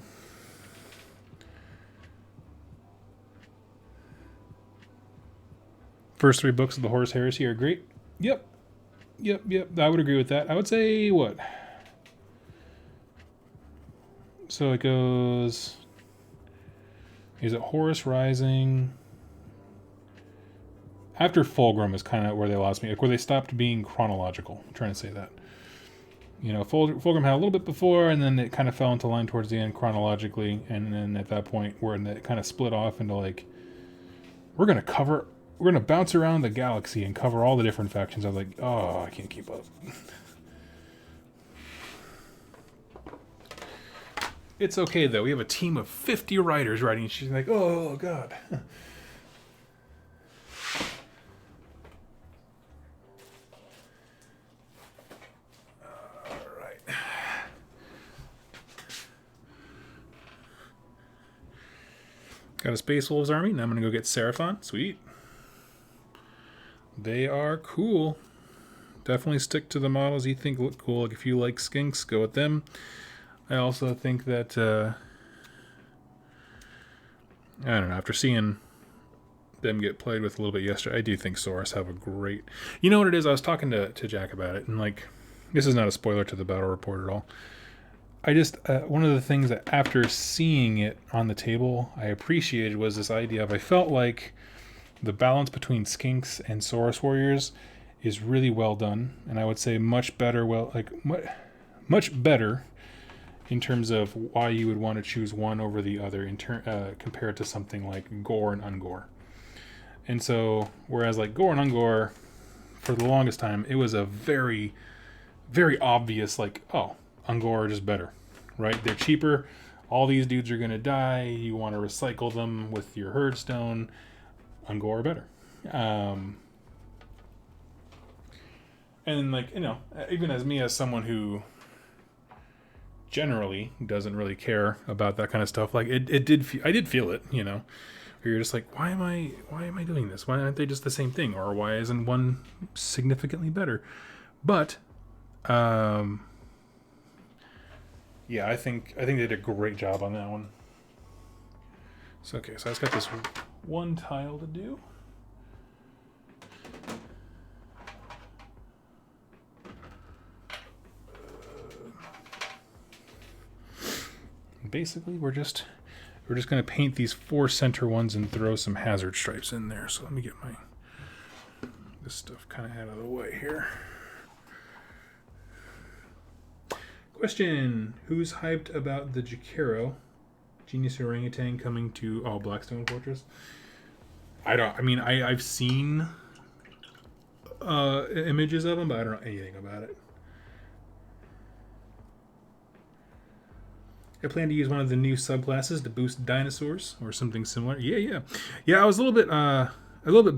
S1: first 3 books of the Horus Heresy are great. Yep. I would agree with that. I would say what? So it goes, is it Horus Rising? After Fulgrim is kind of where they lost me, like where they stopped being chronological. I'm trying to say that. You know, Fulgrim had a little bit before, and then it kind of fell into line towards the end chronologically, and then at that point, where it kind of split off into, like, we're going to bounce around the galaxy and cover all the different factions. I was like, oh, I can't keep up. It's okay, though. We have a team of 50 writers writing. She's like, oh, God. Got a Space Wolves army. Now I'm going to go get Seraphon. Sweet. They are cool. Definitely stick to the models you think look cool. Like, if you like skinks, go with them. I also think that, I don't know, after seeing them get played with a little bit yesterday, I do think Saurus have a great... You know what it is? I was talking to Jack about it, and, like, this is not a spoiler to the battle report at all. I just, one of the things that after seeing it on the table, I appreciated was this idea of, I felt like the balance between skinks and Saurus warriors is really well done, and I would say much better, much better in terms of why you would want to choose one over the other compared to something like Gore and Ungor. And so, whereas like Gore and Ungor, for the longest time, it was a very, very obvious, like, oh, Ungor are just better, right? They're cheaper. All these dudes are going to die. You want to recycle them with your herdstone. 1 goal or better. And like, even as me, as someone who generally doesn't really care about that kind of stuff, like I did feel it, where you're just like, why am I doing this? Why aren't they just the same thing? Or why isn't one significantly better? But yeah, I think they did a great job on that one. So okay, so I just got this one tile to do. Basically, we're just going to paint these 4 center ones and throw some hazard stripes in there. So let me get this stuff kind of out of the way here. Question: who's hyped about the Jakiro Genius Orangutan coming to Blackstone Fortress? I've seen images of them, but I don't know anything about it. I plan to use one of the new subclasses to boost dinosaurs or something similar. Yeah. I was a little bit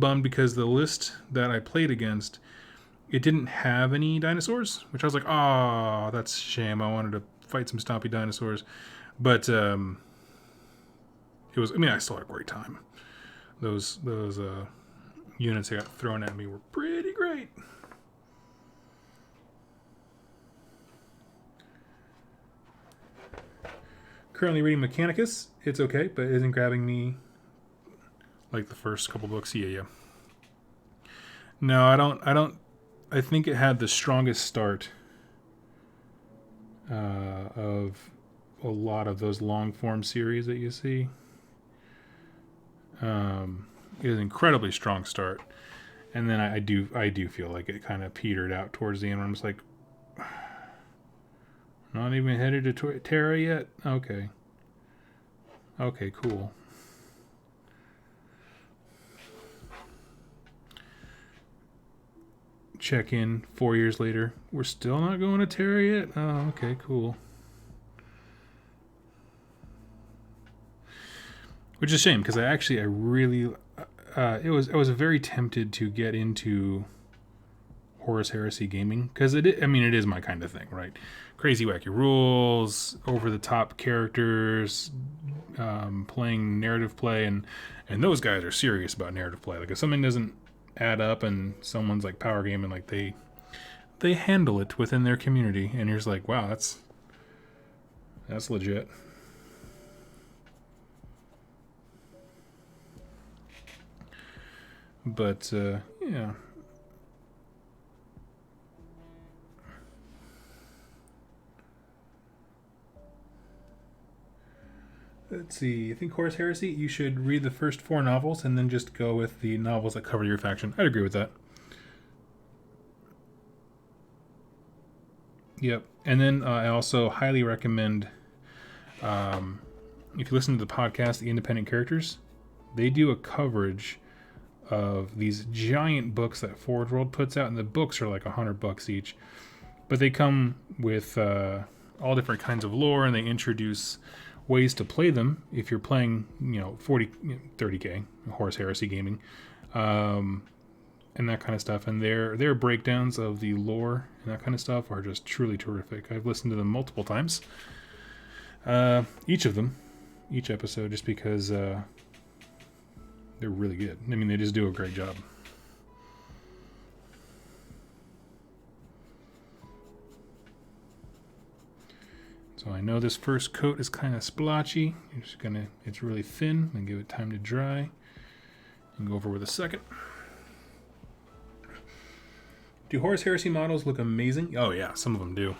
S1: bummed because the list that I played against, it didn't have any dinosaurs, which I was like, oh, that's a shame. I wanted to fight some stompy dinosaurs, but it was. I still had a great time. Those units that got thrown at me were pretty great. Currently reading Mechanicus. It's okay, but it isn't grabbing me like the first couple books. Yeah. No, I don't. I think it had the strongest start of a lot of those long form series that you see. It is an incredibly strong start, and then I do feel like it kind of petered out towards the end. I'm just like, not even headed to Terra yet? Okay, cool. Check in 4 years later. We're still not going to Terra yet? Oh, okay, cool. Which is a shame, because I really... I was very tempted to get into Horus Heresy gaming, because it is my kind of thing, right? Crazy wacky rules, over the top characters, playing narrative play, and those guys are serious about narrative play. Like if something doesn't add up and someone's like power gaming, like they handle it within their community, and you're just like, wow, that's legit. But yeah. Let's see. I think Horus Heresy, you should read the first 4 novels and then just go with the novels that cover your faction. I'd agree with that. Yep. And then I also highly recommend, if you listen to the podcast, The Independent Characters, they do a coverage of these giant books that Forge World puts out, and the books are like $100 each. But they come with all different kinds of lore, and they introduce ways to play them if you're playing 30k Horus Heresy gaming, and that kind of stuff. And their breakdowns of the lore and that kind of stuff are just truly terrific. I've listened to them multiple times, each episode, just because they're really good. They just do a great job. So I know this first coat is kind of splotchy. It's really thin, and give it time to dry. And go over with a second. Do Horus Heresy models look amazing? Oh yeah, some of them do.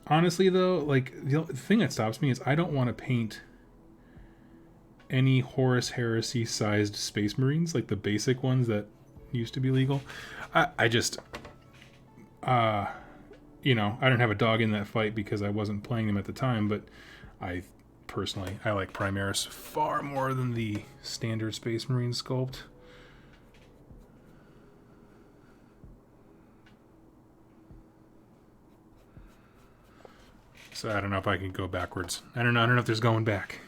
S1: Honestly though, like the thing that stops me is I don't want to paint any Horus Heresy sized Space Marines, like the basic ones that used to be legal. I just I don't have a dog in that fight because I wasn't playing them at the time, but I like Primaris far more than the standard Space Marine sculpt. So I don't know if I can go backwards. I don't know if there's going back.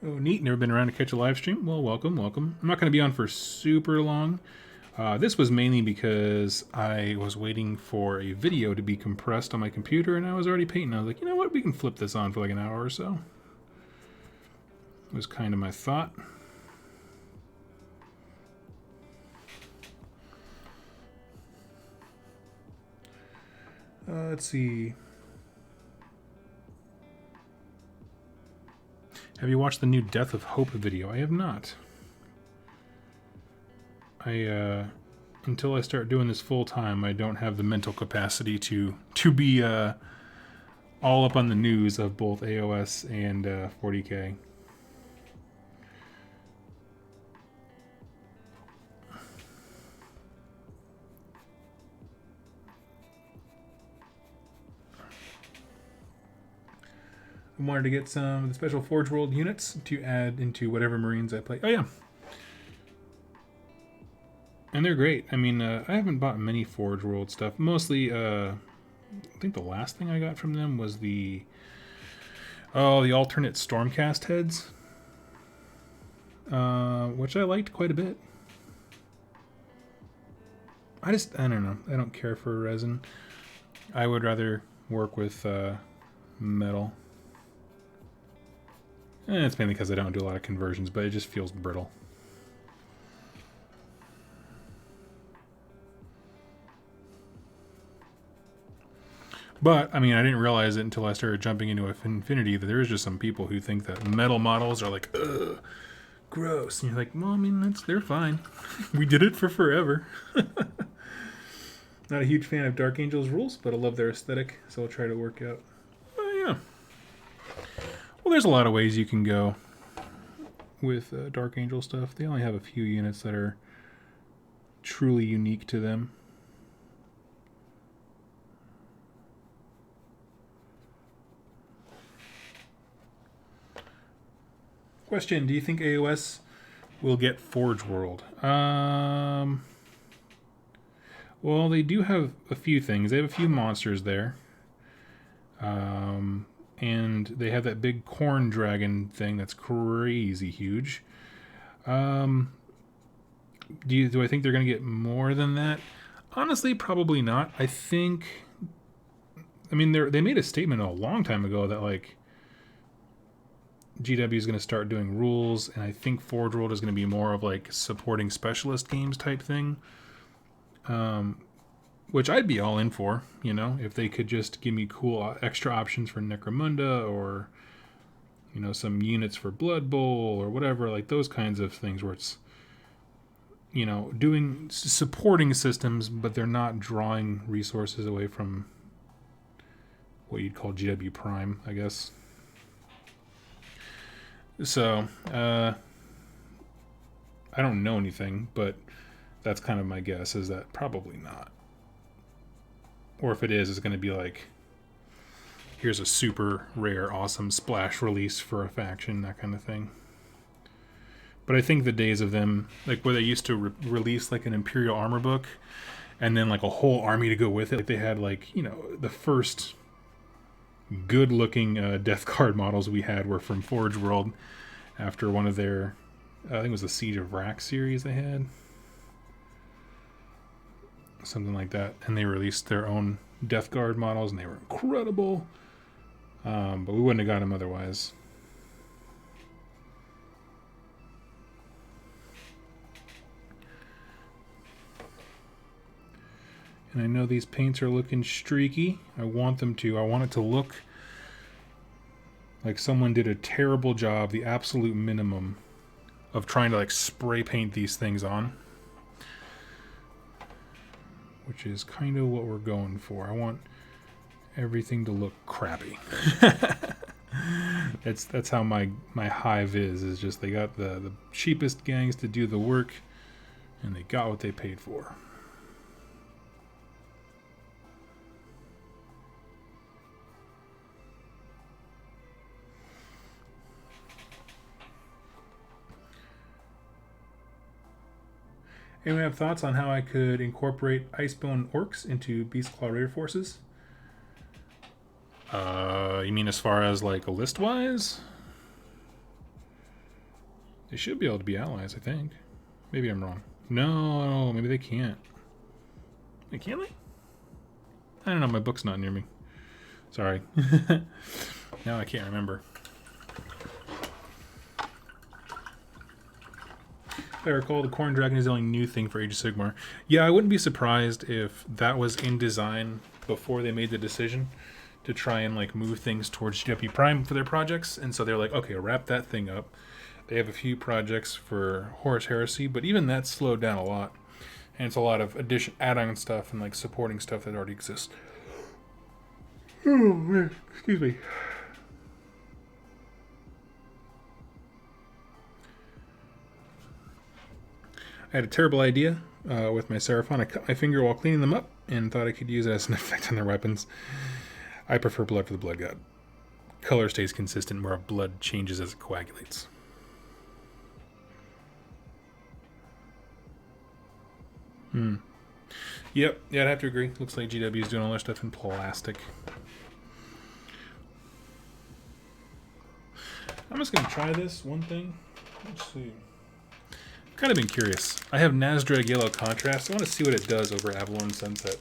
S1: Oh, neat. Never been around to catch a live stream? Well, welcome, welcome. I'm not going to be on for super long. This was mainly because I was waiting for a video to be compressed on my computer, and I was already painting. I was like, you know what? We can flip this on for like an hour or so. Was kind of my thought. Let's see. Have you watched the new Death of Hope video? I have not. Until I start doing this full time, I don't have the mental capacity to be all up on the news of both AOS and 40K. I wanted to get some of the special Forge World units to add into whatever Marines I play. Oh yeah. And they're great. I mean, I haven't bought many Forge World stuff. Mostly, I think the last thing I got from them was the alternate Stormcast heads. Which I liked quite a bit. I don't know. I don't care for resin. I would rather work with metal. And it's mainly because I don't do a lot of conversions, but it just feels brittle. But, I mean, I didn't realize it until I started jumping into Infinity that there is just some people who think that metal models are like, ugh, gross. And you're like, well, I mean, they're fine. We did it for forever. Not a huge fan of Dark Angel's rules, but I love their aesthetic, so I'll try to work out. Oh, yeah. Well, there's a lot of ways you can go with Dark Angel stuff. They only have a few units that are truly unique to them. Question, do you think AOS will get Forge World? Well, they do have a few things. They have a few monsters there. And they have that big corn dragon thing that's crazy huge. Do I think they're going to get more than that? Honestly, probably not. I mean, they made a statement a long time ago that, like, GW is going to start doing rules, and I think Forge World is going to be more of, like, supporting specialist games type thing. Which I'd be all in for, you know, if they could just give me cool extra options for Necromunda or, you know, some units for Blood Bowl or whatever, like those kinds of things where it's, you know, supporting systems, but they're not drawing resources away from what you'd call GW Prime, I guess. So, I don't know anything, but that's kind of my guess, is that probably not. Or if it is, it's going to be like, here's a super rare, awesome splash release for a faction, that kind of thing. But I think the days of them, like where they used to release like an Imperial armor book, and then like a whole army to go with it. Like they had like, you know, the first good-looking Death Guard models we had were from Forge World after one of their, I think it was the Siege of Rack series they had. Something like that, and they released their own Death Guard models, and they were incredible. But we wouldn't have got them otherwise. And I know these paints are looking streaky. I want them to. I want it to look like someone did a terrible job, the absolute minimum, of trying to like spray paint these things on. Which is kind of what we're going for. I want everything to look crappy. That's how my hive is just they got the cheapest gangs to do the work, and they got what they paid for. Anyone have thoughts on how I could incorporate Icebone Orcs into Beastclaw Raider forces? You mean as far as like a list-wise? They should be able to be allies, I think. Maybe I'm wrong. No, maybe they can't. Can they? I don't know, my book's not near me. Sorry. Now I can't remember. If I recall, the Corn Dragon is the only new thing for Age of Sigmar. Yeah, I wouldn't be surprised if that was in design before they made the decision to try and like move things towards GW Prime for their projects. And so they're like, okay, wrap that thing up. They have a few projects for Horus Heresy, but even that slowed down a lot. And it's a lot of add-on stuff and like supporting stuff that already exists. Oh, excuse me. I had a terrible idea with my Seraphon. I cut my finger while cleaning them up and thought I could use it as an effect on their weapons. I prefer blood for the blood god. Color stays consistent where blood changes as it coagulates. Yep, yeah, I'd have to agree. Looks like GW is doing all their stuff in plastic. I'm just going to try this one thing. Let's see. I've kind of been curious. I have Nazdrag Yellow Contrast. I want to see what it does over Avalon Sunset.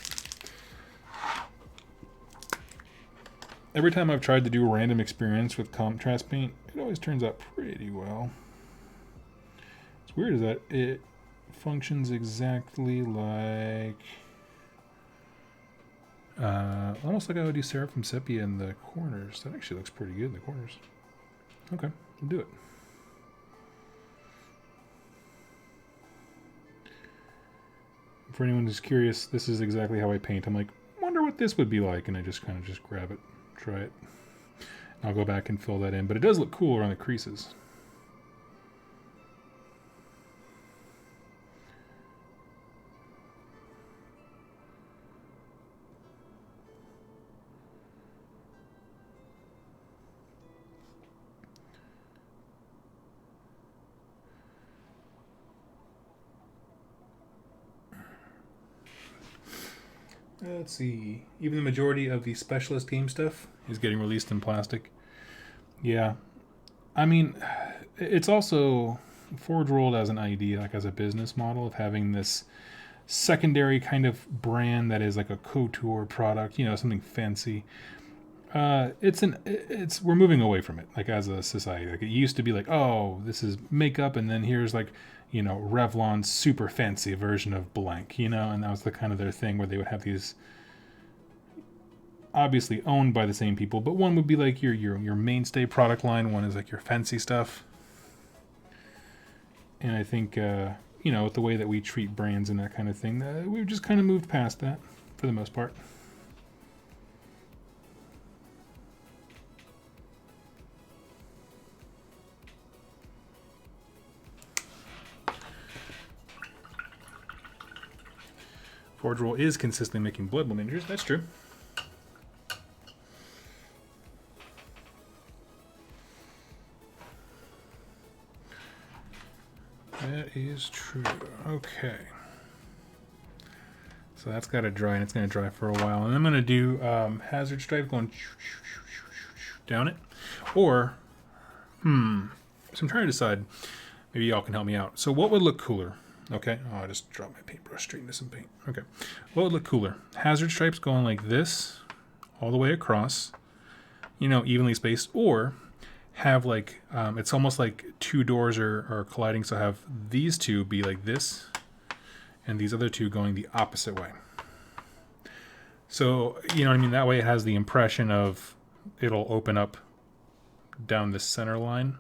S1: Every time I've tried to do a random experience with contrast paint, it always turns out pretty well. What's weird is that it functions exactly like... almost like I would do Seraphim Sepia in the corners. That actually looks pretty good in the corners. Okay, we'll do it. For anyone who's curious, this is exactly how I paint. I'm like, wonder what this would be like, and I just kind of just grab it, try it. And I'll go back and fill that in, but it does look cool around the creases. Let's see. Even the majority of the specialist game stuff is getting released in plastic. Yeah. I mean, it's also Forge World as an idea, like as a business model of having this secondary kind of brand that is like a couture product, you know, something fancy. We're moving away from it, like as a society. Like it used to be like, oh, this is makeup, and then here's like, you know, Revlon's super fancy version of blank, you know, and that was the kind of their thing where they would have these obviously owned by the same people, but one would be like your mainstay product line, one is like your fancy stuff. And I think, you know, with the way that we treat brands and that kind of thing, we've just kind of moved past that for the most part. Forge World is consistently making Blood Bowl miniatures. That's true. That is true. Okay. So that's got to dry, and it's going to dry for a while. And I'm going to do Hazard Stripe going down it. Or, so I'm trying to decide. Maybe y'all can help me out. So what would look cooler? Okay, oh, I just dropped my paintbrush straight into some paint. Okay, what would look cooler? Hazard stripes going like this, all the way across, you know, evenly spaced, or have like, it's almost like two doors are colliding, so have these two be like this, and these other two going the opposite way. So, you know what I mean? That way it has the impression of it'll open up down this center line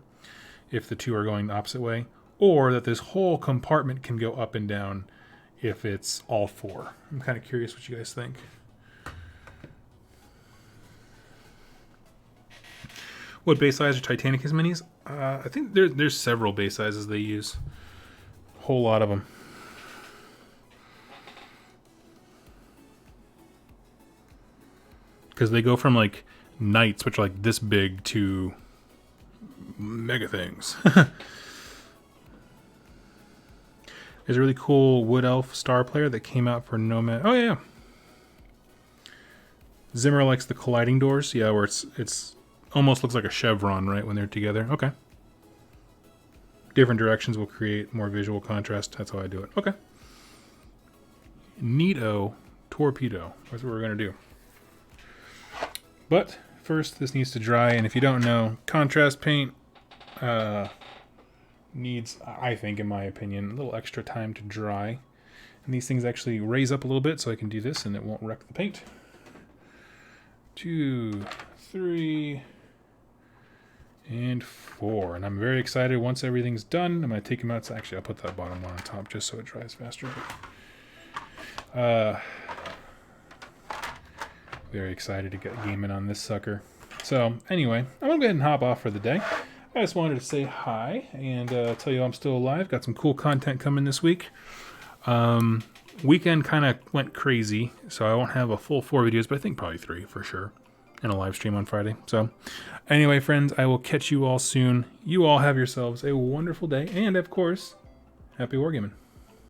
S1: if the two are going the opposite way. Or that this whole compartment can go up and down if it's all four. I'm kind of curious what you guys think. What base size are Titanicus minis? I think there's several base sizes they use. A whole lot of them. Because they go from like knights, which are like this big, to mega things. There's a really cool Wood Elf Star Player that came out for Nomad. Oh, yeah. Zimmer likes the colliding doors. Yeah, where it's almost looks like a chevron, right, when they're together. Okay. different directions will create more visual contrast. That's how I do it. Okay. Neato torpedo. That's what we're going to do. But first, this needs to dry. And if you don't know, contrast paint needs, I think, in my opinion, a little extra time to dry. And these things actually raise up a little bit, so I can do this and it won't wreck the paint. 2, 3, and 4. And I'm very excited. Once everything's done, I'm going to take them out. So actually, I'll put that bottom one on top just so it dries faster. Very excited to get gaming on this sucker. So anyway, I'm going to go ahead and hop off for the day. I just wanted to say hi and tell you I'm still alive. Got some cool content coming this week. Weekend kind of went crazy, so I won't have a full 4 videos, but I think probably 3 for sure, and a live stream on Friday. So anyway, friends, I will catch you all soon. You all have yourselves a wonderful day, and of course, happy wargaming.